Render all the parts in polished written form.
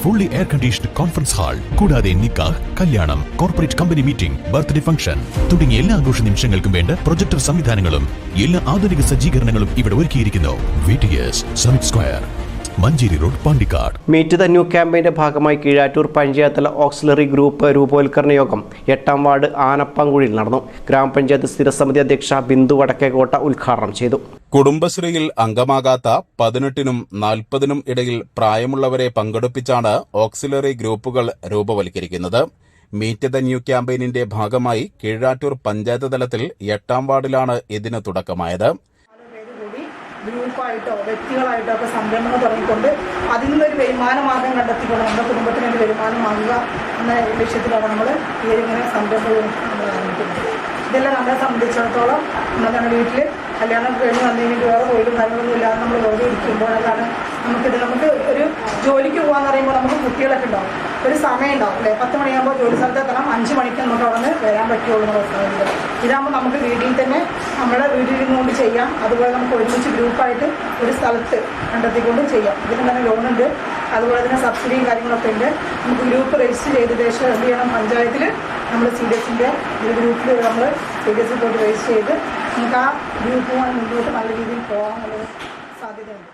fully air-conditioned conference hall, കൂടാതെ നിക്കാഹ്, കല്യാണം, corporate company meeting, birthday function തുടങ്ങിയ എല്ലാ ആഘോഷ നിമിഷങ്ങൾക്കും വേണ്ട പ്രൊജക്ടർ സംവിധാനങ്ങളും എല്ലാ ആധുനിക സജ്ജീകരണങ്ങളും ഇവിടെ ഒരുക്കിയിരിക്കുന്നു. VTS summit square, Manjeri road, Pandikkad. Meet the new ക്യാമ്പയിന്റെ ഭാഗമായി കീഴാറ്റൂർ പഞ്ചായത്തിലെ ഓക്സിലറി ഗ്രൂപ്പ് രൂപവൽക്കരണ യോഗം 8ാം വാർഡ് ആനപ്പാങ്കുഴിയിൽ നടന്നു. ഗ്രാമപഞ്ചായത്ത് സ്ഥിരസമിതി അധ്യക്ഷ ബിന്ദു വടക്കേക്കോട്ട ഉദ്ഘാടനം ചെയ്തു. കുടുംബശ്രീയിൽ അംഗമാകാത്ത 18നും 40നും ഇടയിൽ പ്രായമുള്ളവരെ പങ്കെടുപ്പിച്ചാണ് ഓക്സിലറി ഗ്രൂപ്പുകൾ രൂപവൽക്കരിക്കുന്നത്. മീറ്റ് ദ ന്യൂ ക്യാമ്പയിനിന്റെ ഭാഗമായി കീഴാറ്റൂർ പഞ്ചായത്ത് തലത്തിൽ 8ാം വാർഡിലാണ് ഇതിന് തുടക്കമായത്. ഗ്രൂപ്പായിട്ടോ വ്യക്തികളായിട്ടോ ഒക്കെ സംരംഭങ്ങൾ തുടങ്ങിക്കൊണ്ട് അതിൽ നിന്നൊരു വരുമാന മാർഗം കണ്ടെത്തിക്കൊണ്ട് നമ്മുടെ കുടുംബത്തിന് ഒരു വരുമാനമാകുക എന്ന ലക്ഷ്യത്തിലാണ് നമ്മൾ ഇങ്ങനെ സംരംഭങ്ങൾ ആരംഭിക്കുന്നത്. ഇതെല്ലാം നമ്മളെ സംബന്ധിച്ചിടത്തോളം നമ്മുടെ വീട്ടിൽ കല്യാണം കഴിഞ്ഞ് വന്നതിന് വേറെ തൊഴിലും കാര്യങ്ങളൊന്നും ഇല്ലാതെ നമ്മൾ വെറുതെ ഇരിക്കുമ്പോൾ അതാണ് നമുക്ക് ഒരു ജോലിക്ക് പോകാന്ന് പറയുമ്പോൾ നമുക്ക് കുട്ടികളൊക്കെ ഉണ്ടാവും, ഒരു സമയം ഉണ്ടാവും അല്ലേ. 10 മണിയാകുമ്പോൾ ജോലി സ്ഥലത്ത് എത്തണം, 5 മണിക്ക് നമുക്ക് അവിടെ നിന്ന് വരാൻ പറ്റുള്ളൂ എന്നുള്ള സാഹചര്യം. ഇതാകുമ്പോൾ നമുക്ക് വീട്ടിൽ തന്നെ നമ്മുടെ വീട്ടിൽ ഇരുന്നുകൊണ്ട് ചെയ്യാം. അതുപോലെ നമുക്ക് ഒരുമിച്ച് ഗ്രൂപ്പായിട്ട് ഒരു സ്ഥലത്ത് കണ്ടെത്തിക്കൊണ്ട് ചെയ്യാം. ഇതിന് തന്നെ ലോണുണ്ട്, അതുപോലെ തന്നെ സബ്സിഡിയും കാര്യങ്ങളൊക്കെ ഉണ്ട്. നമുക്ക് ഗ്രൂപ്പ് രജിസ്റ്റർ ചെയ്ത ശേഷം എന്ത് ചെയ്യണം, പഞ്ചായത്തിൽ നമ്മൾ CDSന്റെ ഒരു ഗ്രൂപ്പിൽ നമ്മൾ CDS പോയിട്ട് രജിസ്റ്റർ ചെയ്ത് നമുക്ക് ആ ഗ്രൂപ്പുമായി മുന്നോട്ട് നല്ല രീതിയിൽ പോകാനുള്ള സാധ്യതയുണ്ട്.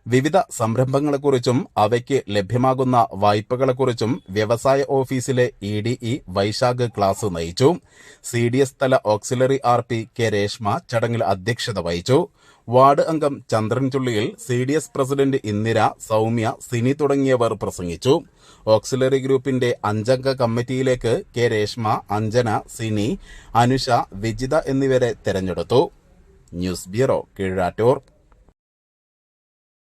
വിവിധ സംരംഭങ്ങളെക്കുറിച്ചും അവയ്ക്ക് ലഭ്യമാകുന്ന വായ്പകളെക്കുറിച്ചും വ്യവസായ ഓഫീസിലെ EDE വൈശാഖ് ക്ലാസ് നയിച്ചു. CDS തല ഓക്സിലറി RP കെ രേഷ്മ ചടങ്ങിൽ അധ്യക്ഷത വഹിച്ചു. വാർഡ് അംഗം ചന്ദ്രൻ ചുള്ളിയിൽ, CDS പ്രസിഡന്റ് ഇന്ദിര, സൗമ്യ, സിനി തുടങ്ങിയവർ പ്രസംഗിച്ചു. ഓക്സിലറി ഗ്രൂപ്പിന്റെ 5 കമ്മിറ്റിയിലേക്ക് കെ രേഷ്മ, അഞ്ജന, സിനി, അനുഷ, വിജിത എന്നിവരെ തെരഞ്ഞെടുത്തു. News bureau, Keezhattoor.